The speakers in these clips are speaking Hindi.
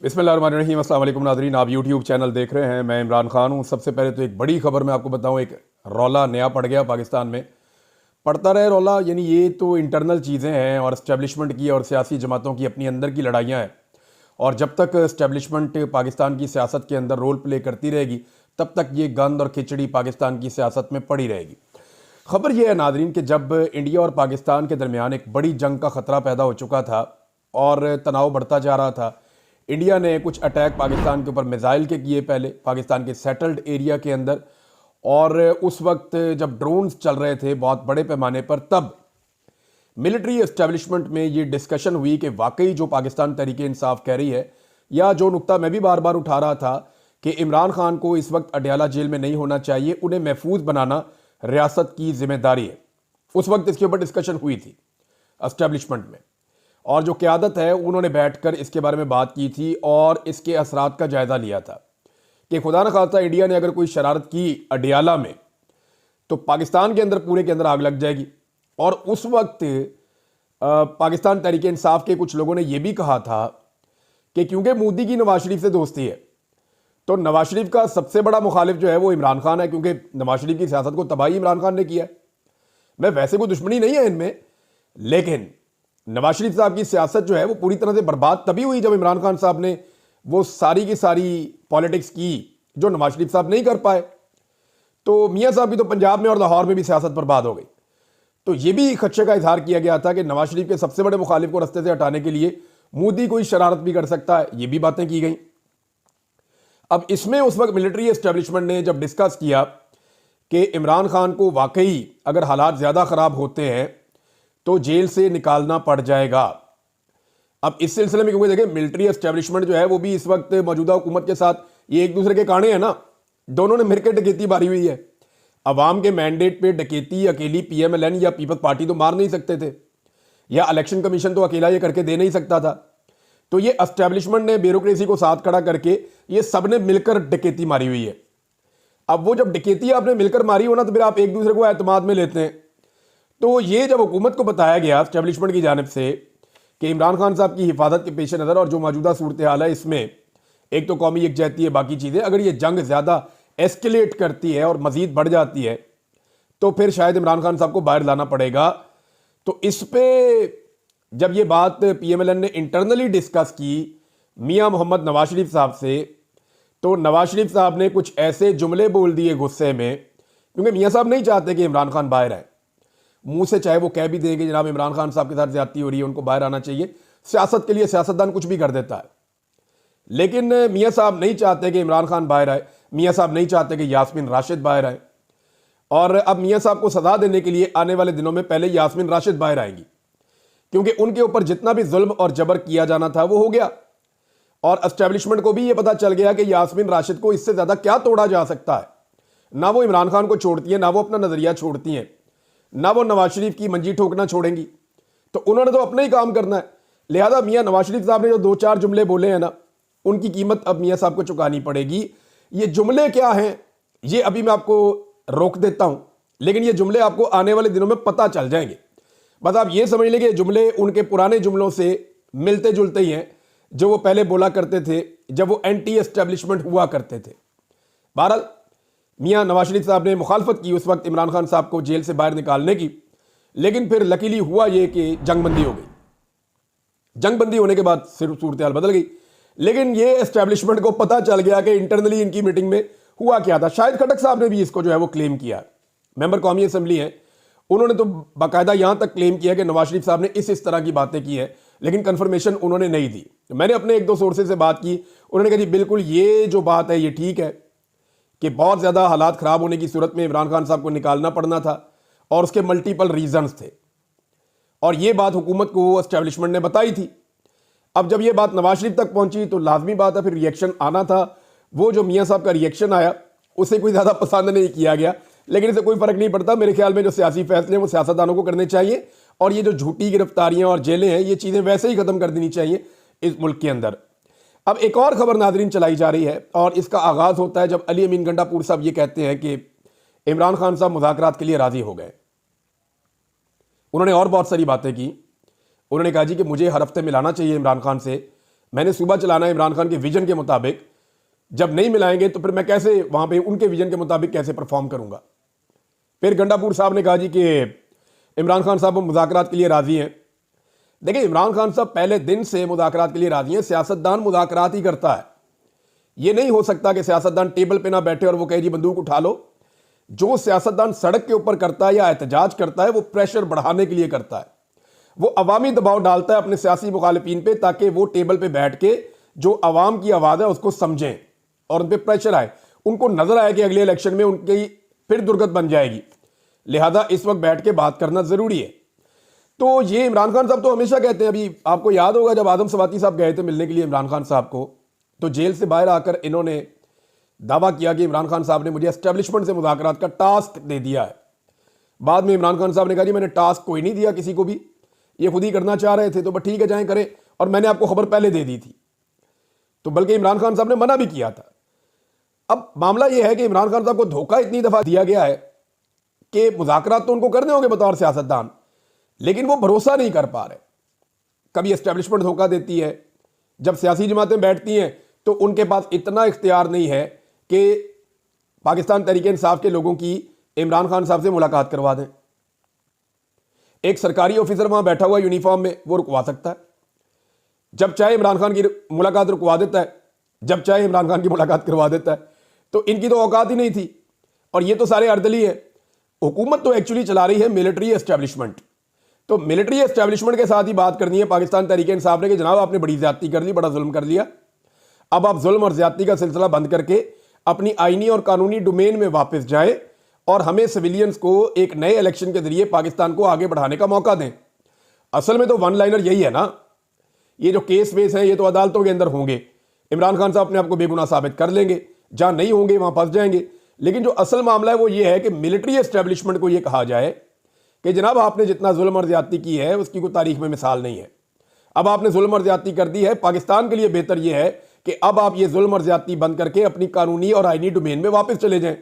बिस्मिल्लाहिर्रहमानिर्रहीम। अस्सलाम वालेकुम नाज़रीन, आप यूट्यूब चैनल देख रहे हैं। मैं इमरान खान हूँ। सबसे पहले तो एक बड़ी खबर मैं आपको बताऊँ, एक रौला नया पड़ गया पाकिस्तान में। पड़ता रहे रौला, यानी ये तो इंटरनल चीज़ें हैं और इस्टेब्लिशमेंट की और सियासी जमातों की अपनी अंदर की लड़ाइयाँ हैं। और जब तक इस्टेब्लिशमेंट पाकिस्तान की सियासत के अंदर रोल प्ले करती रहेगी तब तक ये गंद और खिचड़ी पाकिस्तान की सियासत में पड़ी रहेगी। खबर यह है नाजरीन कि जब इंडिया और पाकिस्तान के दरमियान एक बड़ी जंग का ख़तरा पैदा हो चुका था और तनाव बढ़ता जा रहा था, इंडिया ने कुछ अटैक पाकिस्तान के ऊपर मिसाइल के किए, पहले पाकिस्तान के सेटल्ड एरिया के अंदर। और उस वक्त जब ड्रोन्स चल रहे थे बहुत बड़े पैमाने पर, तब मिलिट्री एस्टेब्लिशमेंट में ये डिस्कशन हुई कि वाकई जो पाकिस्तान तहरीक इंसाफ कह रही है, या जो नुक्ता मैं भी बार बार उठा रहा था कि इमरान खान को इस वक्त अडयाला जेल में नहीं होना चाहिए, उन्हें महफूज बनाना रियासत की जिम्मेदारी है। उस वक्त इसके ऊपर डिस्कशन हुई थी एस्टेब्लिशमेंट में, और जो क़यादत है उन्होंने बैठकर इसके बारे में बात की थी और इसके असरात का जायज़ा लिया था कि खुदा न खास्ता इंडिया ने अगर कोई शरारत की अडयाला में तो पाकिस्तान के अंदर पूरे के अंदर आग लग जाएगी। और उस वक्त पाकिस्तान तहरीक इंसाफ के कुछ लोगों ने यह भी कहा था कि क्योंकि मोदी की नवाज शरीफ से दोस्ती है तो नवाज शरीफ का सबसे बड़ा मुखालिफ जो है वो इमरान खान है, क्योंकि नवाज शरीफ की सियासत को तबाही इमरान खान ने किया है। मैं वैसे कोई दुश्मनी नहीं है इनमें, लेकिन नवाज शरीफ साहब की सियासत जो है वो पूरी तरह से बर्बाद तभी हुई जब इमरान खान साहब ने वो सारी की सारी पॉलिटिक्स की जो नवाज शरीफ साहब नहीं कर पाए। तो मियाँ साहब की तो पंजाब में और लाहौर में भी सियासत बर्बाद हो गई। तो ये भी खदशे का इजहार किया गया था कि नवाज शरीफ के सबसे बड़े मुखालिफ को रस्ते से हटाने के लिए मोदी कोई शरारत भी कर सकता है, ये भी बातें की गई। अब इसमें उस वक्त मिलिट्री एस्टेब्लिशमेंट ने जब डिस्कस किया कि इमरान खान को वाकई अगर हालात ज़्यादा ख़राब होते हैं तो जेल से निकालना पड़ जाएगा। अब इस सिलसिले में क्योंकि देखें मिलिट्री एस्टेब्लिशमेंट जो है वो भी इस वक्त मौजूदा हुकूमत के साथ ये एक दूसरे के काने हैं ना, दोनों ने मिलकर डकैती मारी हुई है। अवाम के मैंडेट पे डकैती अकेली पीएमएलएन या पीपल्स पार्टी तो मार नहीं सकते थे, या इलेक्शन कमीशन तो अकेला ये करके दे नहीं सकता था। तो ये एस्टेब्लिशमेंट ने ब्यूरोक्रेसी को साथ खड़ा करके ये सब ने मिलकर डकैती मारी हुई है। अब वो जब डकैती आपने मिलकर मारी हो ना, तो फिर आप एक दूसरे को एतमाद में लेते हैं। तो ये जब हुकूमत को बताया गया एस्टेब्लिशमेंट की जानिब से कि इमरान खान साहब की हिफाजत के पेश नज़र और जो मौजूदा सूरत हाल है इसमें एक तो कौमी यकजहती है, बाकी चीज़ें, अगर ये जंग ज़्यादा एस्केलेट करती है और मज़ीद बढ़ जाती है तो फिर शायद इमरान खान साहब को बाहर लाना पड़ेगा। तो इस पर जब ये बात पीएमएलएन ने इंटरनली डिस्कस की मियाँ मोहम्मद नवाज शरीफ साहब से, तो नवाज शरीफ साहब ने कुछ ऐसे जुमले बोल दिए गुस्से में, क्योंकि मियाँ साहब नहीं चाहते कि इमरान खान बाहर आए। मुंह से चाहे वो कह भी देंगे जनाब इमरान खान साहब के साथ ज्यादती हो रही है, उनको बाहर आना चाहिए, सियासत के लिए सियासतदान कुछ भी कर देता है, लेकिन मियाँ साहब नहीं चाहते कि इमरान खान बाहर आए। मियाँ साहब नहीं चाहते कि यास्मीन राशिद बाहर आए। और अब मियाँ साहब को सजा देने के लिए आने वाले दिनों में पहले यास्मीन राशिद बाहर आएंगी, क्योंकि उनके ऊपर जितना भी जुल्म और जबर किया जाना था वो हो गया। और एस्टेब्लिशमेंट को भी ये पता चल गया कि यास्मीन राशिद को इससे ज्यादा क्या तोड़ा जा सकता है। ना वो इमरान खान को छोड़ती है, ना वो अपना नजरिया छोड़ती हैं, ना वो नवाज शरीफ की मंजी ठोकना छोड़ेंगी। तो उन्होंने तो अपना ही काम करना है। लिहाजा मियाँ नवाज शरीफ साहब ने जो दो चार जुमले बोले हैं ना, उनकी कीमत अब मियाँ साहब को चुकानी पड़ेगी। ये जुमले क्या हैं ये अभी मैं आपको रोक देता हूं, लेकिन ये जुमले आपको आने वाले दिनों में पता चल जाएंगे। बस आप ये समझ लें कि जुमले उनके पुराने जुमलों से मिलते जुलते ही हैं जो वो पहले बोला करते थे जब वो एंटी एस्टेब्लिशमेंट हुआ करते थे। बहरहाल मियाँ नवाज शरीफ साहब ने मुखालफत की उस वक्त इमरान खान साहब को जेल से बाहर निकालने की, लेकिन फिर लकीली हुआ ये कि जंगबंदी हो गई। जंगबंदी होने के बाद सिर्फ सूरत हाल बदल गई। लेकिन ये एस्टेब्लिशमेंट को पता चल गया कि इंटरनली इनकी मीटिंग में हुआ क्या था। शाहिद खटक साहब ने भी इसको जो है वो क्लेम किया, मेंबर कौमी असम्बली हैं, उन्होंने तो बाकायदा यहां तक क्लेम किया कि नवाज शरीफ साहब ने इस तरह की बातें की है, लेकिन कंफर्मेशन उन्होंने नहीं दी। मैंने अपने एक दो सोर्सेज से बात की, उन्होंने कहा जी बिल्कुल ये जो बात है ये ठीक है कि बहुत ज़्यादा हालात ख़राब होने की सूरत में इमरान खान साहब को निकालना पड़ना था और उसके मल्टीपल रीजंस थे, और ये बात हुकूमत को एस्टेब्लिशमेंट ने बताई थी। अब जब ये बात नवाज शरीफ तक पहुंची तो लाजमी बात है फिर रिएक्शन आना था। वो जो मियाँ साहब का रिएक्शन आया उसे कोई ज़्यादा पसंद नहीं किया गया, लेकिन इससे कोई फ़र्क नहीं पड़ता। मेरे ख्याल में जो सियासी फैसले हैं वो सियासतदानों को करने चाहिए, और ये जो झूठी गिरफ्तारियां और जेलें हैं ये चीज़ें वैसे ही ख़त्म कर देनी चाहिए इस मुल्क के अंदर। अब एक और ख़बर नाजरीन चलाई जा रही है, और इसका आगाज़ होता है जब अली अमीन गंडापुर साहब ये कहते हैं कि इमरान खान साहब मुज़ाकरात के लिए राज़ी हो गए। उन्होंने और बहुत सारी बातें की। उन्होंने कहा जी कि मुझे हर हफ्ते मिलाना चाहिए इमरान खान से, मैंने सूबा चलाना है इमरान खान के विजन के मुताबिक, जब नहीं मिलाएंगे तो फिर मैं कैसे वहां पे उनके विजन के मुताबिक कैसे परफॉर्म करूंगा। फिर गंडापुर साहब ने कहा जी कि इमरान खान साहब मुज़ाकरात के लिए राजी हैं। देखिए, इमरान खान साहब पहले दिन से मुज़ाकरात के लिए राजी हैं। सियासतदान मुज़ाकरात ही करता है। ये नहीं हो सकता कि सियासतदान टेबल पे ना बैठे और वो कहे जी बंदूक उठा लो। जो सियासतदान सड़क के ऊपर करता है या एहतजाज करता है वो प्रेशर बढ़ाने के लिए करता है, वो अवामी दबाव डालता है अपने सियासी मुखालिफिन पे, ताकि वो टेबल पे बैठ के जो अवाम की आवाज़ है उसको समझें और उन पर प्रेशर आए, उनको नजर आए कि अगले इलेक्शन में उनकी फिर दुर्गत बन जाएगी। लिहाजा इस वक्त बैठ के बात करना जरूरी है। तो ये इमरान खान साहब तो हमेशा कहते हैं, अभी आपको याद होगा जब आदम सवाती साहब गए थे मिलने के लिए इमरान खान साहब को, तो जेल से बाहर आकर इन्होंने दावा किया कि इमरान खान साहब ने मुझे एस्टेब्लिशमेंट से मुज़ाकरात का टास्क दे दिया है। बाद में इमरान खान साहब ने कहा जी मैंने टास्क कोई नहीं दिया किसी को भी, ये खुद ही करना चाह रहे थे, तो बस ठीक है जाएं करें, और मैंने आपको खबर पहले दे दी थी। तो बल्कि इमरान खान साहब ने मना भी किया था। अब मामला यह है कि इमरान खान साहब को धोखा इतनी दफा दिया गया है कि मुज़ाकरात तो उनको करने होंगे बतौर सियासतदान, लेकिन वो भरोसा नहीं कर पा रहे। कभी एस्टेब्लिशमेंट धोखा देती है, जब सियासी जमातें बैठती हैं तो उनके पास इतना इख्तियार नहीं है कि पाकिस्तान तहरीक इंसाफ के लोगों की इमरान खान साहब से मुलाकात करवा दें। एक सरकारी ऑफिसर वहां बैठा हुआ यूनिफॉर्म में, वो रुकवा सकता है। जब चाहे इमरान खान की मुलाकात रुकवा देता है, जब चाहे इमरान खान की मुलाकात करवा देता है। तो इनकी तो औकात ही नहीं थी, और ये तो सारे अर्दली है। हुकूमत तो एक्चुअली चला रही है मिलिट्री एस्टेब्लिशमेंट। तो मिलिट्री एस्टेब्लिशमेंट के साथ ही बात करनी है पाकिस्तान तहरीक इंसाफ ने कि जनाब आपने बड़ी ज्यादती कर ली, बड़ा जुल्म कर लिया। अब आप जुल्म और ज्यादती का सिलसिला बंद करके अपनी आईनी और कानूनी डोमेन में वापस जाएं और हमें सिविलियंस को एक नए इलेक्शन के जरिए पाकिस्तान को आगे बढ़ाने का मौका दें। असल में तो वन लाइनर यही है ना, ये जो केस वेस है ये तो अदालतों के अंदर होंगे। इमरान खान साहब अपने आपको बेगुनाह साबित कर लेंगे, जहां नहीं होंगे वहां फंस जाएंगे। लेकिन जो असल मामला है वो ये है कि मिलिट्री एस्टेब्लिशमेंट को ये कहा जाए कि जनाब आपने जितना जुल्म और ज्यादती की है उसकी कोई तारीख में मिसाल नहीं है। अब आपने जुल्म और ज्यादती कर दी है, पाकिस्तान के लिए बेहतर यह है कि अब आप ये जुल्म और ज्यादती बंद करके अपनी कानूनी और आईनी डोमेन में वापस चले जाएं।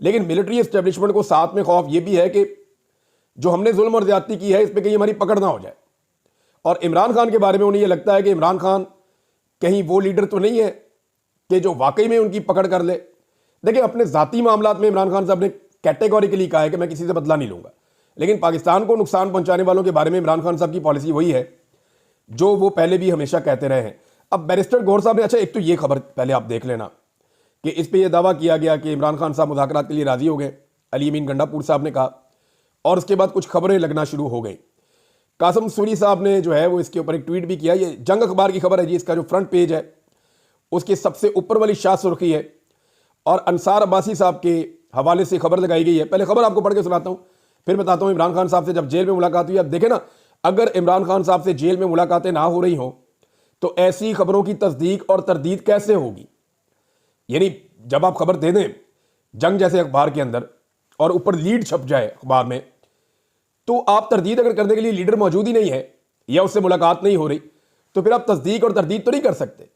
लेकिन मिलिट्री एस्टेब्लिशमेंट को साथ में खौफ ये भी है कि जो हमने जुल्म और ज्यादती की है इस पर कहीं हमारी पकड़ ना हो जाए। और इमरान खान के बारे में उन्हें यह लगता है कि इमरान खान कहीं वो लीडर तो नहीं है कि जो वाकई में उनकी पकड़ कर ले। देखिए, अपने जाती मामलात में इमरान खान साहब ने कैटेगोरिकली कहा है कि मैं किसी से बदला नहीं लूंगा, लेकिन पाकिस्तान को नुकसान पहुंचाने वालों के बारे में इमरान खान साहब की पॉलिसी वही है जो वो पहले भी हमेशा कहते रहे हैं। अब बैरिस्टर गौहर साहब ने, अच्छा एक तो ये खबर पहले आप देख लेना कि इस पे ये दावा किया गया कि इमरान खान साहब मुज़ाकरात के लिए राजी हो गए, अली अमीन गंडापुर साहब ने कहा, और उसके बाद कुछ खबरें लगना शुरू हो गई। कासम सूरी साहब ने जो है वो इसके ऊपर एक ट्वीट भी किया। ये जंग अखबार की खबर है जी, इसका जो फ्रंट पेज है उसके सबसे ऊपर वाली शाह सुर्खी है और अंसार अब्बासी साहब के हवाले से खबर लगाई गई है। पहले खबर आपको पढ़ के सुनाता हूँ, फिर बताता हूँ इमरान खान साहब से जब जेल में मुलाकात हुई। अब देखें ना, अगर इमरान खान साहब से जेल में मुलाकातें ना हो रही हों तो ऐसी खबरों की तस्दीक और तरदीद कैसे होगी। यानी जब आप खबर दे दें जंग जैसे अखबार के अंदर और ऊपर लीड छप जाए अखबार में, तो आप तरदीद अगर करने के लिए लीडर मौजूद ही नहीं है या उससे मुलाकात नहीं हो रही तो फिर आप तस्दीक और तरदीद तो नहीं कर सकते।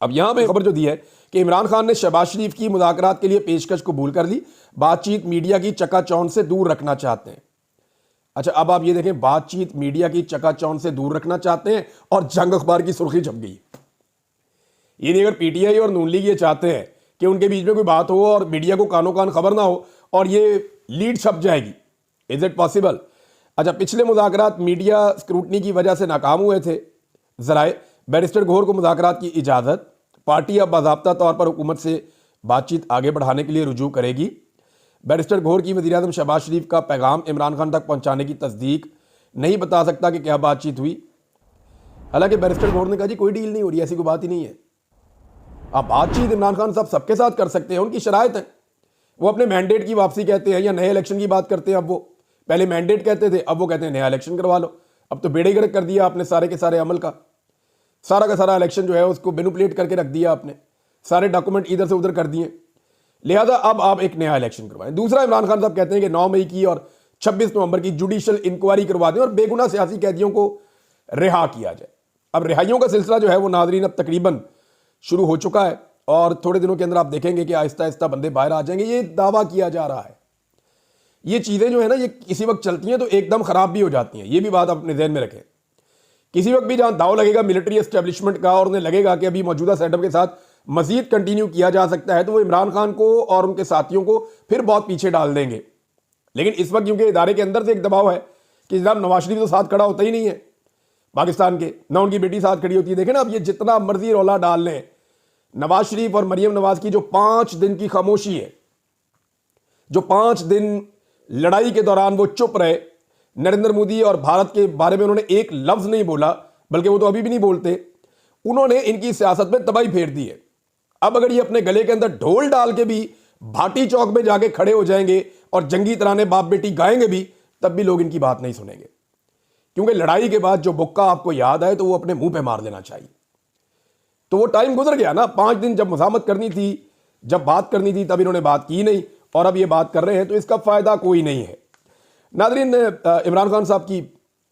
अब यहां पे खबर जो दी है कि इमरान खान ने शहबाज शरीफ की मुज़ाकरात के लिए पेशकश कबूल कर ली, बातचीत मीडिया की चकाचौंध से दूर रखना चाहते हैं। अच्छा, अब आप ये देखें, बातचीत मीडिया की चकाचौंध से दूर रखना चाहते हैं और जंग अखबार की सुर्खी छप गई। ये नहीं, अगर पीटीआई और नून लीग ये चाहते हैं कि उनके बीच में कोई बात हो और मीडिया को कानों कान खबर ना हो और ये लीड छप जाएगी, इज इट पॉसिबल। अच्छा, पिछले मुज़ाकरात मीडिया स्क्रूटनी की वजह से नाकाम हुए थे। जराए बैरिस्टर गौहर को मुज़ाकरात की इजाज़त, पार्टी अब बाज़ाब्ता तौर पर हुकूमत से बातचीत आगे बढ़ाने के लिए रुजू करेगी। बैरिस्टर गौहर की वज़ीर आज़म शहबाज शरीफ का पैगाम इमरान खान तक पहुंचाने की तस्दीक, नहीं बता सकता कि क्या बातचीत हुई। हालांकि बैरिस्टर गौहर ने कहा जी कोई डील नहीं हो रही, ऐसी कोई बात ही नहीं है। आप बातचीत इमरान खान साहब सबके साथ कर सकते हैं, उनकी शराइत है। वो अपने मैंडेट की वापसी कहते हैं या नए इलेक्शन की बात करते हैं। अब वो पहले मैंडेट कहते थे, अब वो कहते हैं नया इलेक्शन करवा लो। अब तो बेड़े गर्क कर दिया आपने सारे के सारे अमल का सारा इलेक्शन जो है उसको मैनिपुलेट करके रख दिया आपने, सारे डॉक्यूमेंट इधर से उधर कर दिए। लिहाजा अब आप एक नया इलेक्शन करवाएं। दूसरा, इमरान खान साहब कहते हैं कि 9 मई की और 26 नवंबर की जुडिशियल इंक्वायरी करवा दें और बेगुनाह सियासी कैदियों को रिहा किया जाए। अब रिहाइयों का सिलसिला जो है वो नाजरीन अब तकरीबन शुरू हो चुका है और थोड़े दिनों के अंदर आप देखेंगे कि आहिस्ता आहिस्ता बंदे बाहर आ जाएंगे। ये दावा किया जा रहा है। ये चीज़ें जो है ना, ये किसी वक्त चलती हैं तो एकदम ख़राब भी हो जाती हैं। ये भी बात आप अपने ज़हन में रखें किसी वक्त भी जहां दाव लगेगा मिलिट्री एस्टेब्लिशमेंट का और उन्हें लगेगा कि अभी मौजूदा सेटअप के साथ मजीद कंटिन्यू किया जा सकता है, तो वो इमरान खान को और उनके साथियों को फिर बहुत पीछे डाल देंगे। लेकिन इस वक्त क्योंकि इदारे के अंदर से एक दबाव है कि जनाब नवाज शरीफ तो साथ खड़ा होता ही नहीं है पाकिस्तान के, ना उनकी बेटी साथ खड़ी होती है। देखें ना, अब ये जितना मर्जी रौला डाल लें, नवाज शरीफ और मरियम नवाज की जो 5 दिन की खामोशी है, जो 5 दिन लड़ाई के दौरान वो चुप रहे, नरेंद्र मोदी और भारत के बारे में उन्होंने एक लफ्ज नहीं बोला, बल्कि वो तो अभी भी नहीं बोलते, उन्होंने इनकी सियासत में तबाही फेर दी है। अब अगर ये अपने गले के अंदर ढोल डाल के भी भाटी चौक में जाके खड़े हो जाएंगे और जंगी तराने बाप बेटी गाएंगे भी, तब भी लोग इनकी बात नहीं सुनेंगे। क्योंकि लड़ाई के बाद जो बुक्का आपको याद आए तो वो अपने मुंह पे मार देना चाहिए। तो वो टाइम गुजर गया ना, 5 दिन जब मुज़ाहमत करनी थी, जब बात करनी थी, तब इन्होंने बात की नहीं और अब ये बात कर रहे हैं, तो इसका फायदा कोई नहीं है। नाज़रीन, इमरान खान साहब की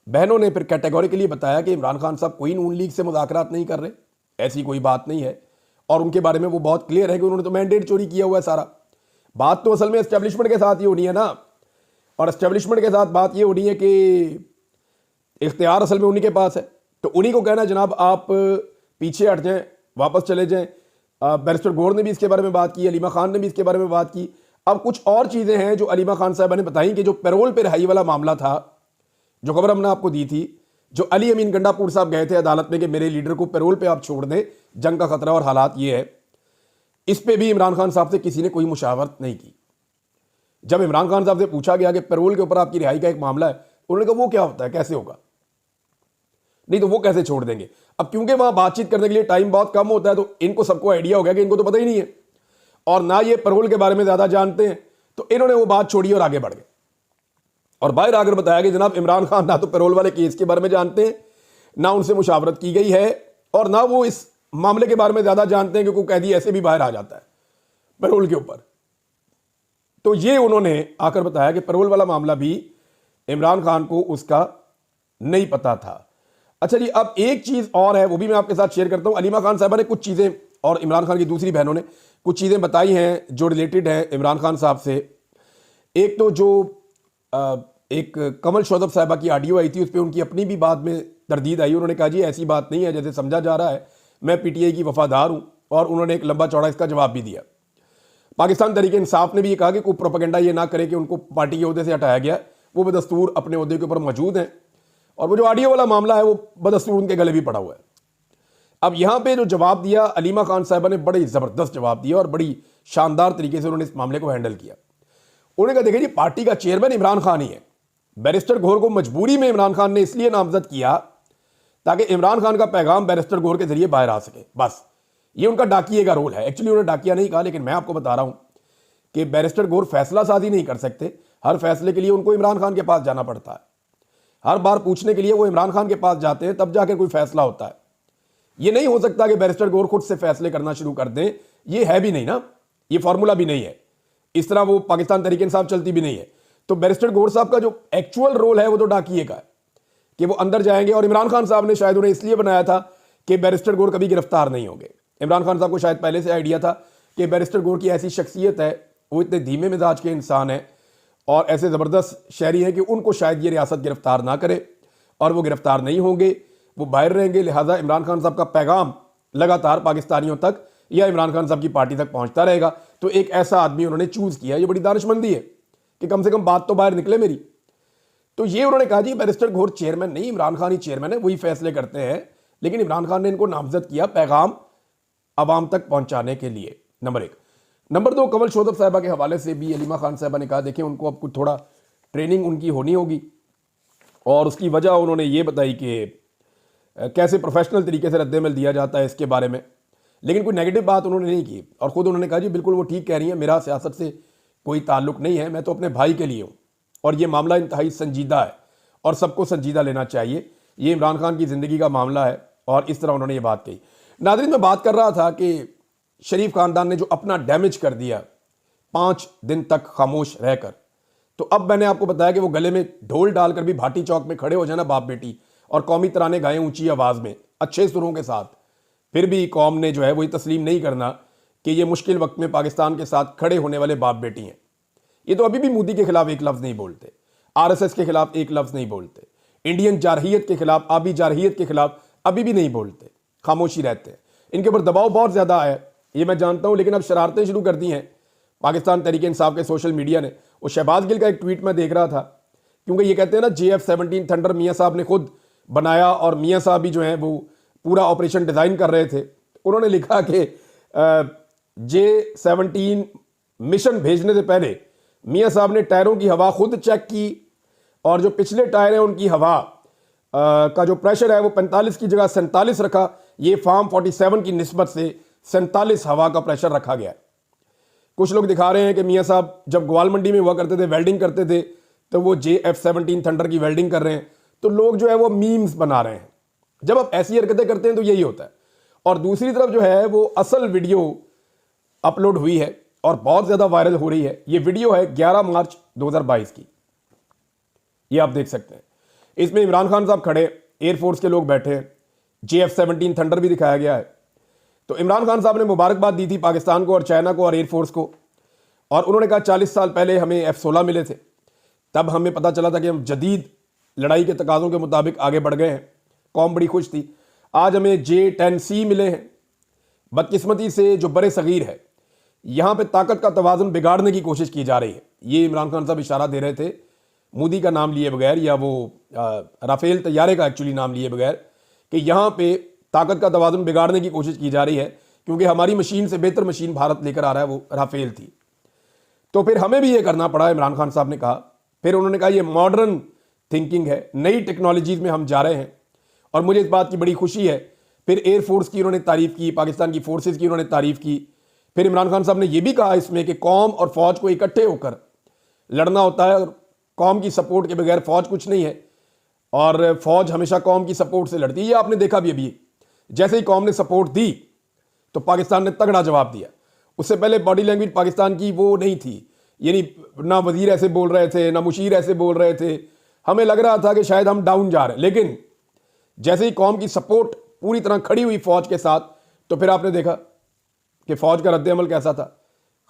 बहनों ने फिर कैटेगोरिकली बताया कि इमरान खान साहब कोई नून लीग से मुज़ाकरात नहीं कर रहे, ऐसी कोई बात नहीं है, और उनके बारे में वो बहुत क्लियर है कि उन्होंने तो मैंडेट चोरी किया हुआ है सारा। बात तो असल में एस्टेब्लिशमेंट के साथ ही होनी है ना, और एस्टेब्लिशमेंट के साथ बात ये होनी है कि इख्तियार असल में उन्हीं के पास है, तो उन्हीं को कहना जनाब आप पीछे हट जाएं, वापस चले जाएं। बैरिस्टर गौर ने भी इसके बारे में बात की, अलीमा खान ने भी इसके बारे में बात की। अब कुछ और चीज़ें हैं जो अलीमा खान साहबा ने बताई कि जो पैरोल पे रिहाई वाला मामला था, जो खबर हमने आपको दी थी, जो अली अमीन गंडापुर साहब गए थे अदालत में कि मेरे लीडर को पैरोल पे आप छोड़ दें, जंग का खतरा और हालात ये है, इस पे भी इमरान खान साहब से किसी ने कोई मुशावरत नहीं की। जब इमरान खान साहब से पूछा गया कि पैरोल के ऊपर आपकी रिहाई का एक मामला है, उन्होंने कहा वो क्या होता है, कैसे होगा, नहीं तो वो कैसे छोड़ देंगे। अब क्योंकि वहां बातचीत करने के लिए टाइम बहुत कम होता है, तो इनको सबको आइडिया हो गया कि इनको तो पता ही नहीं है और ना ये पैरोल के बारे में ज्यादा जानते हैं, तो इन्होंने वो बात छोड़ी और आगे बढ़ गए और बाहर आकर बताया कि जनाब इमरान खान ना तो पैरोल वाले केस के बारे में जानते हैं, ना उनसे मुशावरत की गई है, और ना वो इस मामले के बारे में ज्यादा जानते हैं, क्योंकि कैदी ऐसे भी बाहर आ जाता है पैरोल के ऊपर। तो ये उन्होंने आकर बताया कि पैरोल वाला मामला भी इमरान खान को उसका नहीं पता था। अच्छा जी, अब एक चीज और है, वो भी मैं आपके साथ शेयर करता हूं। अलीमा खान साहबा ने कुछ चीजें और इमरान खान की दूसरी बहनों ने कुछ चीजें बताई हैं जो रिलेटेड है इमरान खान साहब से। एक तो जो एक कमल शोदब साहबा की ऑडियो आई थी, उस पर उनकी अपनी भी बात में तरदीद आई। उन्होंने कहा जी ऐसी बात नहीं है जैसे समझा जा रहा है, मैं पीटीआई की वफादार हूं, और उन्होंने एक लंबा चौड़ा इसका जवाब भी दिया। पाकिस्तान तहरीक इंसाफ ने भी ये कहा कि कोई प्रोपेगेंडा ये ना करे कि उनको पार्टी के ओहदे से हटाया गया, वो बदस्तूर अपने ओहदे के ऊपर मौजूद हैं, और वो जो ऑडियो वाला मामला है वो बदस्तूर उनके गले भी पड़ा हुआ है। अब यहां पे जो जवाब दिया अलीमा खान साहबा ने, बड़े जबरदस्त जवाब दिया और बड़ी शानदार तरीके से उन्होंने इस मामले को हैंडल किया। उन्होंने कहा देखिए जी, पार्टी का चेयरमैन इमरान खान ही है, बैरिस्टर गौर को मजबूरी में इमरान खान ने इसलिए नामजद किया ताकि इमरान खान का पैगाम बैरिस्टर गौर के जरिए बाहर आ सके, बस ये उनका डाकिए का रोल है। एक्चुअली उन्होंने डाकिया नहीं कहा, लेकिन मैं आपको बता रहा हूं कि बैरिस्टर गौर फैसला साजी नहीं कर सकते, हर फैसले के लिए उनको इमरान खान के पास जाना पड़ता है, हर बार पूछने के लिए वो इमरान खान के पास जाते हैं, तब जाकर कोई फैसला होता है। ये नहीं हो सकता कि बैरिस्टर गौर खुद से फैसले करना शुरू कर दें, ये है भी नहीं ना, ये फॉर्मूला भी नहीं है, इस तरह वो पाकिस्तान तहरीक इंसाफ चलती भी नहीं है। तो बैरिस्टर गौर साहब का जो एक्चुअल रोल है वो तो डाकिए का है कि वो अंदर जाएंगे, और इमरान खान साहब ने शायद उन्हें इसलिए बनाया था कि बैरिस्टर गौर कभी गिरफ्तार नहीं होंगे। इमरान खान साहब को शायद पहले से आइडिया था कि बैरिस्टर गौर की ऐसी शख्सियत है, वो इतने धीमे मिजाज के इंसान है और ऐसे ज़बरदस्त शहरी हैं कि उनको शायद ये रियासत गिरफ्तार ना करे, और वो गिरफ्तार नहीं होंगे, वो बाहर रहेंगे। लिहाजा इमरान खान साहब का पैगाम लगातार पाकिस्तानियों तक या इमरान खान साहब की पार्टी तक पहुंचता रहेगा। तो एक ऐसा आदमी उन्होंने चूज किया, ये बड़ी दानिशमंदी है कि कम से कम बात तो बाहर निकले मेरी। तो ये उन्होंने कहा जी बैरिस्टर गौर चेयरमैन नहीं, इमरान खान ही चेयरमैन है, वही फैसले करते हैं, लेकिन इमरान खान ने इनको नामजद किया पैगाम आवाम तक पहुंचाने के लिए, नंबर 1। नंबर 2, कमल शोदब साहबा के हवाले से भी अलीमा खान साहबा ने कहा देखें उनको अब कुछ थोड़ा ट्रेनिंग उनकी होनी होगी, और उसकी वजह उन्होंने ये बताई कि कैसे प्रोफेशनल तरीके से रद्देमल दिया जाता है इसके बारे में, लेकिन कोई नेगेटिव बात उन्होंने नहीं की। और ख़ुद उन्होंने कहा जी बिल्कुल वो ठीक कह रही हैं, मेरा सियासत से कोई ताल्लुक नहीं है, मैं तो अपने भाई के लिए हूँ, और ये मामला इंतहाई संजीदा है और सबको संजीदा लेना चाहिए, ये इमरान खान की ज़िंदगी का मामला है, और इस तरह उन्होंने ये बात कही। नाज़रीन, मैं बात कर रहा था कि शरीफ खानदान ने जो अपना डैमेज कर दिया 5 दिन तक खामोश रहकर, तो अब मैंने आपको बताया कि वो गले में ढोल डालकर भी भाटी चौक में खड़े हो जाना बाप बेटी, और कौमी तराने गाएं ऊंची आवाज़ में अच्छे सुरों के साथ, फिर भी कौम ने जो है वही तस्लीम नहीं करना कि ये मुश्किल वक्त में पाकिस्तान के साथ खड़े होने वाले बाप बेटी हैं। ये तो अभी भी मोदी के खिलाफ एक लफ्ज़ नहीं बोलते, आरएसएस के खिलाफ एक लफ्ज़ नहीं बोलते, इंडियन जारहियत के खिलाफ, आबी जारहियत के खिलाफ अभी भी नहीं बोलते, खामोशी रहते हैं। इनके ऊपर दबाव बहुत ज़्यादा है, ये मैं जानता हूँ, लेकिन अब शरारतें शुरू कर दी हैं पाकिस्तान तहरीक इंसाफ के सोशल मीडिया ने। वो शहबाज गिल का एक ट्वीट मैं देख रहा था, क्योंकि ये कहते हैं ना JF-17 थंडर मियाँ साहब ने खुद बनाया और मियाँ साहब भी जो है वो पूरा ऑपरेशन डिज़ाइन कर रहे थे। उन्होंने लिखा कि J-17 मिशन भेजने से पहले मियाँ साहब ने टायरों की हवा खुद चेक की और जो पिछले टायर हैं उनकी हवा का जो प्रेशर है वो 45 की जगह 47 रखा। ये फार्म 47 की निस्बत से 47 हवा का प्रेशर रखा गया। कुछ लोग दिखा रहे हैं कि मियाँ साहब जब ग्वाल मंडी में हुआ करते थे, वेल्डिंग करते थे, तो वो JF-17 थंडर की वेल्डिंग कर रहे हैं। तो लोग जो है वो मीम्स बना रहे हैं। जब आप ऐसी हरकतें करते हैं तो यही होता है। और दूसरी तरफ जो है वो असल वीडियो अपलोड हुई है और बहुत ज़्यादा वायरल हो रही है। ये वीडियो है 11 मार्च 2022 की, ये आप देख सकते हैं। इसमें इमरान खान साहब खड़े, एयरफोर्स के लोग बैठे हैं, JF-17 थंडर भी दिखाया गया है। तो इमरान खान साहब ने मुबारकबाद दी थी पाकिस्तान को और चाइना को और एयरफोर्स को, और उन्होंने कहा 40 साल पहले हमें F-16 मिले थे, तब हमें पता चला था कि हम जदीद लड़ाई के तकाज़ों के मुताबिक आगे बढ़ गए हैं, कौम बड़ी खुश थी। आज हमें J-10C मिले हैं। बदकिस्मती से जो बड़े सगीर है, यहाँ पे ताकत का तवाज़ुन बिगाड़ने की कोशिश की जा रही है। ये इमरान खान साहब इशारा दे रहे थे, मोदी का नाम लिए बगैर, या वो राफेल तैयारे का एक्चुअली नाम लिए बगैर, कि यहाँ पे ताकत का तवाज़ुन बिगाड़ने की कोशिश की जा रही है, क्योंकि हमारी मशीन से बेहतर मशीन भारत लेकर आ रहा है, वो राफेल थी। तो फिर हमें भी ये करना पड़ा, इमरान खान साहब ने कहा। फिर उन्होंने कहा ये मॉडर्न थिंकिंग है, नई टेक्नोलॉजीज में हम जा रहे हैं और मुझे इस बात की बड़ी खुशी है। फिर एयरफोर्स की उन्होंने तारीफ की, पाकिस्तान की फोर्सेज की उन्होंने तारीफ की। फिर इमरान खान साहब ने यह भी कहा इसमें कि कौम और फौज को इकट्ठे होकर लड़ना होता है, और कौम की सपोर्ट के बगैर फौज कुछ नहीं है, और फौज हमेशा कौम की सपोर्ट से लड़ती है। ये आपने देखा भी अभी, जैसे ही कौम ने सपोर्ट दी तो पाकिस्तान ने तगड़ा जवाब दिया। उससे पहले बॉडी लैंग्वेज पाकिस्तान की वो नहीं थी, यानी ना वजीर ऐसे बोल रहे थे, ना मुशीर ऐसे बोल रहे थे, हमें लग रहा था कि शायद हम डाउन जा रहे हैं। लेकिन जैसे ही कौम की सपोर्ट पूरी तरह खड़ी हुई फौज के साथ, तो फिर आपने देखा कि फौज का रद्द-ए-अमल कैसा था,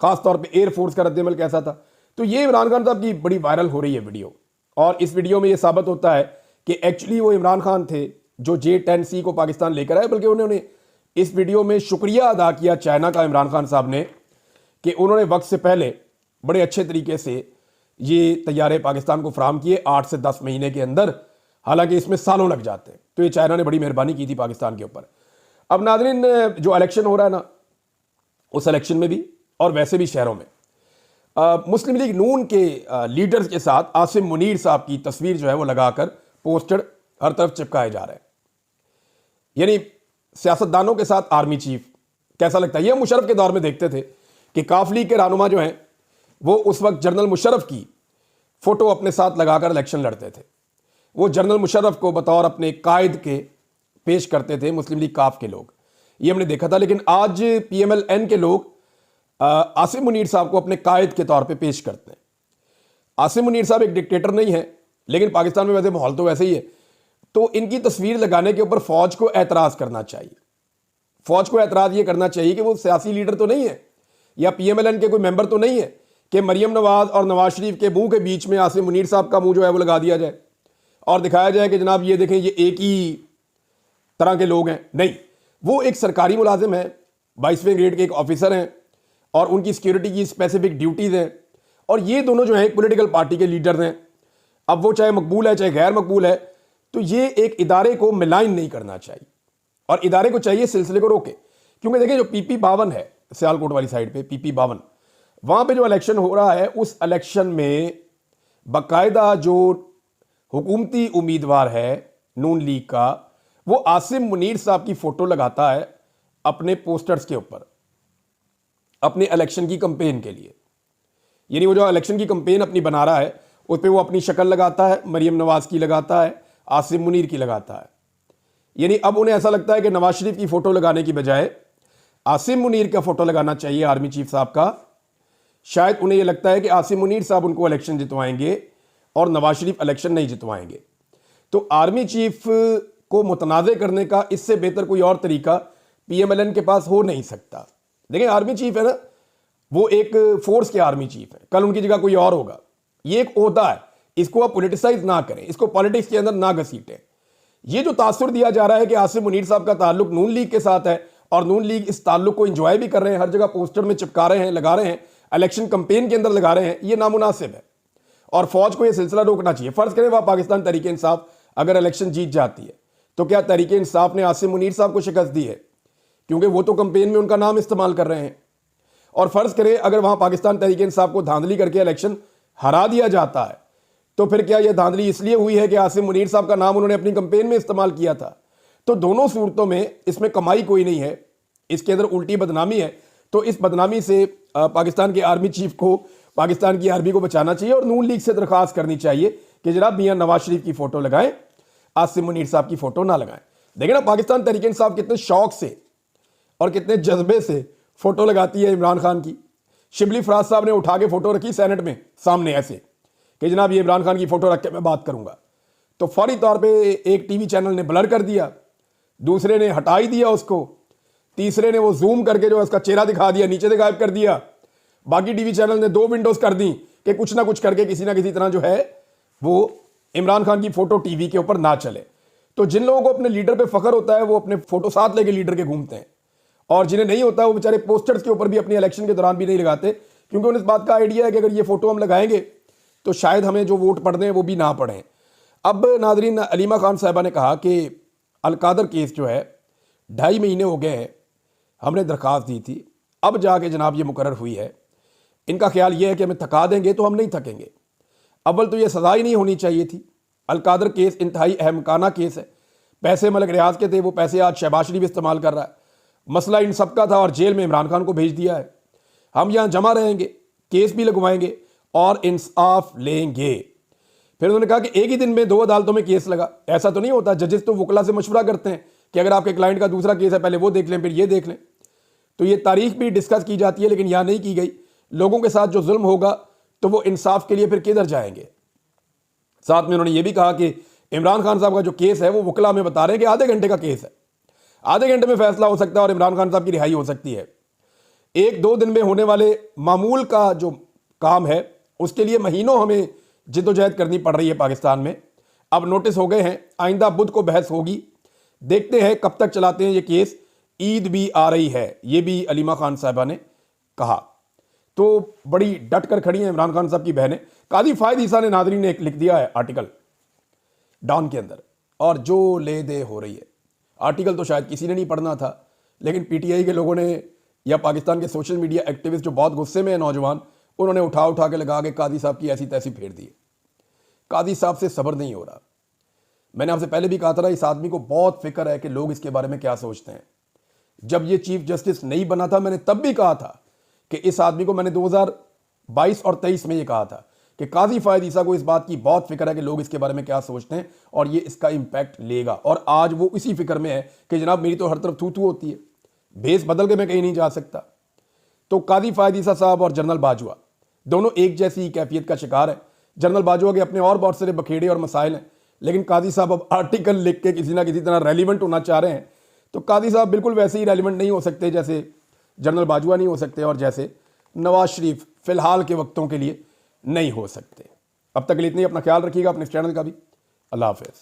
खासतौर पे एयरफोर्स का रद्द-ए-अमल कैसा था। तो ये इमरान खान साहब की बड़ी वायरल हो रही है वीडियो, और इस वीडियो में ये साबित होता है कि एक्चुअली वो इमरान खान थे जो J-10C को पाकिस्तान लेकर आए, बल्कि उन्होंने इस वीडियो में शुक्रिया अदा किया चाइना का, इमरान खान साहब ने, कि उन्होंने वक्त से पहले बड़े अच्छे तरीके से ये तैयारे पाकिस्तान को फराहम किए 8 से 10 महीने के अंदर, हालांकि इसमें सालों लग जाते हैं। तो ये चाइना ने बड़ी मेहरबानी की थी पाकिस्तान के ऊपर। अब नाज़रीन, जो इलेक्शन हो रहा है ना, उस इलेक्शन में भी और वैसे भी शहरों में मुस्लिम लीग नून के लीडर्स के साथ आसिम मुनीर साहब की तस्वीर जो है वो लगाकर पोस्टर हर तरफ चिपकाए जा रहे हैं। यानी सियासतदानों के साथ आर्मी चीफ, कैसा लगता है? ये मुशर्रफ के दौर में देखते थे कि काफ लीग के रहनुमा जो हैं वो उस वक्त जनरल मुशर्रफ की फ़ोटो अपने साथ लगाकर इलेक्शन लड़ते थे। वो जनरल मुशर्रफ को बतौर अपने कायद के पेश करते थे मुस्लिम लीग काफ के लोग, ये हमने देखा था। लेकिन आज PMLN के लोग आसिम मुनीर साहब को अपने कायद के तौर पे पेश करते हैं। आसिम मुनीर साहब एक डिक्टेटर नहीं है, लेकिन पाकिस्तान में वैसे माहौल तो वैसे ही है, तो इनकी तस्वीर लगाने के ऊपर फौज को एतराज़ करना चाहिए। फौज को एतराज़ ये करना चाहिए कि वो सियासी लीडर तो नहीं है या PMLN के कोई मेंबर तो नहीं है कि मरियम नवाज और नवाज शरीफ के मुंह के बीच में आसिम मुनीर साहब का मुंह जो है वो लगा दिया जाए और दिखाया जाए कि जनाब ये देखें, ये एक ही तरह के लोग हैं। नहीं, वो एक सरकारी मुलाजिम है, 22वें ग्रेड के एक ऑफिसर हैं, और उनकी सिक्योरिटी की स्पेसिफिक ड्यूटीज़ हैं, और ये दोनों जो हैं एक पॉलिटिकल पार्टी के लीडर हैं। अब वो चाहे मकबूल है चाहे गैर मकबूल है, तो ये एक इदारे को मिलाइन नहीं करना चाहिए, और इदारे को चाहिए सिलसिले को रोके। क्योंकि देखिए, जो PP 52 है सियालकोट वाली साइड पे, PP 52, वहाँ पे जो इलेक्शन हो रहा है, उस इलेक्शन में बाकायदा जो हुकूमती उम्मीदवार है नून लीग का, वो आसिम मुनीर साहब की फ़ोटो लगाता है अपने पोस्टर्स के ऊपर अपने इलेक्शन की कंपेन के लिए। यानी वो जो इलेक्शन की कंपेन अपनी बना रहा है, उस पर वो अपनी शक्ल लगाता है, मरियम नवाज की लगाता है, आसिम मुनीर की लगाता है। यानी अब उन्हें ऐसा लगता है कि नवाज शरीफ की फ़ोटो लगाने की बजाय आसिम मुनीर का फ़ोटो लगाना चाहिए आर्मी चीफ साहब का। शायद उन्हें यह लगता है कि आसिम मुनीर साहब उनको इलेक्शन जितवाएंगे और नवाज शरीफ इलेक्शन नहीं जितवाएंगे। तो आर्मी चीफ को मुतनाज़े करने का इससे बेहतर कोई और तरीका PMLN के पास हो नहीं सकता। देखिए, आर्मी चीफ है ना, वो एक फोर्स के आर्मी चीफ है, कल उनकी जगह कोई और होगा। ये एक ओहदा है इसको आप पोलिटिसाइज ना करें, इसको पॉलिटिक्स के अंदर ना घसीटें। ये जो तासुर दिया जा रहा है कि आसिम मुनीर साहब का ताल्लुक नून लीग के साथ है और नून लीग इस ताल्लुक को एंजॉय भी कर रहे हैं, हर जगह पोस्टर में चिपका रहे हैं, लगा रहे हैं, इलेक्शन कैंपेन के अंदर लगा रहे हैं, ये नामुनासिब है और फौज को यह सिलसिला रोकना चाहिए। फर्ज करें वह पाकिस्तान तहरीक इंसाफ अगर इलेक्शन जीत जाती है तो क्या तहरीक इंसाफ ने आसिम मुनीर साहब को शिकस्त दी है? क्योंकि वो तो कैंपेन में उनका नाम इस्तेमाल कर रहे हैं। और फर्ज करें अगर वहां पाकिस्तान तहरीक इंसाफ को धांधली करके इलेक्शन हरा दिया जाता है तो फिर क्या यह धांधली इसलिए हुई है कि आसिम मुनीर साहब का नाम उन्होंने अपनी कैंपेन में इस्तेमाल किया था? तो दोनों सूरतों में इसमें कमाई कोई नहीं है, इसके अंदर उल्टी बदनामी है। तो इस बदनामी से पाकिस्तान के आर्मी चीफ को, पाकिस्तान की आर्मी को बचाना चाहिए और नून लीग से दरख्वास्त करनी चाहिए कि जनाब मियां नवाज शरीफ की फोटो लगाएं, आसिम मुनीर साहब की फोटो ना लगाएं। देखिए ना पाकिस्तान तहरीक इंसाफ कितने शौक से और कितने जज्बे से फोटो लगाती है इमरान खान की। शिबली फराज साहब ने उठा के फोटो रखी सेनेट में सामने ऐसे कि जनाब ये इमरान खान की फोटो रख के मैं बात करूंगा, तो फौरी तौर पे एक टीवी चैनल ने ब्लर कर दिया, दूसरे ने हटा ही दिया उसको, तीसरे ने वो जूम करके जो उसका चेहरा दिखा दिया, नीचे से गायब कर दिया, बाकी टीवी चैनल ने 2 विंडोज कर दी कि कुछ ना कुछ करके किसी ना किसी तरह जो है वो इमरान खान की फोटो टीवी के ऊपर ना चले। तो जिन लोगों को अपने लीडर पे फख्र होता है वो अपने फोटो साथ लेके लीडर के घूमते हैं और जिन्हें नहीं होता वो बेचारे पोस्टर्स के ऊपर भी अपनी इलेक्शन के दौरान भी नहीं लगाते, क्योंकि उन्हें इस बात का आइडिया है कि अगर ये फोटो हम लगाएंगे तो शायद हमें जो वोट पढ़ने हैं वो भी ना पढ़ें। अब नाजरीन, अलीमा खान साहिबा ने कहा कि अलकादर केस जो है 2.5 महीने हो गए हैं, हमने दरख्वास्त दी थी, अब जाके जनाब ये मुकर्रर हुई है। इनका ख्याल ये है कि हमें थका देंगे तो हम नहीं थकेंगे। अव्वल तो ये सजा ही नहीं होनी चाहिए थी। अलकादर केस इंतहाई अहमकाना केस है, पैसे मलिक रियाज के थे, वो पैसे आज शहबाज शरीफ इस्तेमाल कर रहा है। मसला इन सब का था और जेल में इमरान खान को भेज दिया है। हम यहाँ जमा रहेंगे, केस भी लगवाएंगे और इंसाफ लेंगे। फिर उन्होंने कहा कि एक ही दिन में 2 अदालतों में केस लगा, ऐसा तो नहीं होता। जजेस तो वकला से मशवरा करते हैं कि अगर आपके क्लाइंट का दूसरा केस है पहले वो देख लें फिर ये देख लें। तो ये तारीख भी डिस्कस की जाती है लेकिन यहाँ नहीं की गई। लोगों के साथ जो जुल्म होगा तो वो इंसाफ के लिए फिर किधर जाएंगे। साथ में उन्होंने ये भी कहा कि इमरान खान साहब का जो केस है वो वकला में बता रहे हैं कि आधे घंटे का केस है, आधे घंटे में फैसला हो सकता है और इमरान खान साहब की रिहाई हो सकती है। 1-2 दिन में होने वाले मामूल का जो काम है उसके लिए महीनों हमें जिद्दोजहद करनी पड़ रही है पाकिस्तान में। अब नोटिस हो गए हैं, आइंदा बुध को बहस होगी, देखते हैं कब तक चलाते हैं ये केस। ईद भी आ रही है, ये भी अलीमा खान साहिबा ने कहा। तो बड़ी डट कर खड़ी हैं इमरान खान साहब की बहनें। कादी फायद ईसा ने नादरीन ने एक लिख दिया है आर्टिकल डॉन के अंदर, और जो ले दे हो रही है। आर्टिकल तो शायद किसी ने नहीं पढ़ना था, लेकिन पीटीआई के लोगों ने या पाकिस्तान के सोशल मीडिया एक्टिविस्ट जो बहुत गुस्से में है नौजवान, उन्होंने उठा के लगा के कादी साहब की ऐसी तैसी फेर दी। कादी साहब से सब्र नहीं हो रहा। मैंने आपसे पहले भी कहा था, इस आदमी को बहुत फिक्र है कि लोग इसके बारे में क्या सोचते हैं। जब ये चीफ जस्टिस नहीं बना था मैंने तब भी कहा था कि इस आदमी को, मैंने 2022 और 23 में ये कहा था कि काजी फायद ईसा को इस बात की बहुत फिक्र है कि लोग इसके बारे में क्या सोचते हैं और ये इसका इंपैक्ट लेगा। और आज वो इसी फिक्र में है कि जनाब मेरी तो हर तरफ थू थू होती है, भेस बदल के मैं कहीं नहीं जा सकता। तो काजी फायद ईसा साहब और जनरल बाजवा दोनों एक जैसी कैफियत का शिकार है। जनरल बाजवा के अपने और बहुत सारे बखेड़े और मसाइल हैं, लेकिन काजी साहब अब आर्टिकल लिख के किसी ना किसी तरह रेलिवेंट होना चाह रहे हैं। तो कादी साहब बिल्कुल वैसे ही रेलिवेंट नहीं हो सकते जैसे जनरल बाजवा नहीं हो सकते और जैसे नवाज शरीफ फिलहाल के वक्तों के लिए नहीं हो सकते। अब तक के लिए इतनी, अपना ख्याल रखिएगा, अपने इस चैनल का भी। अल्लाह हाफ़िज़।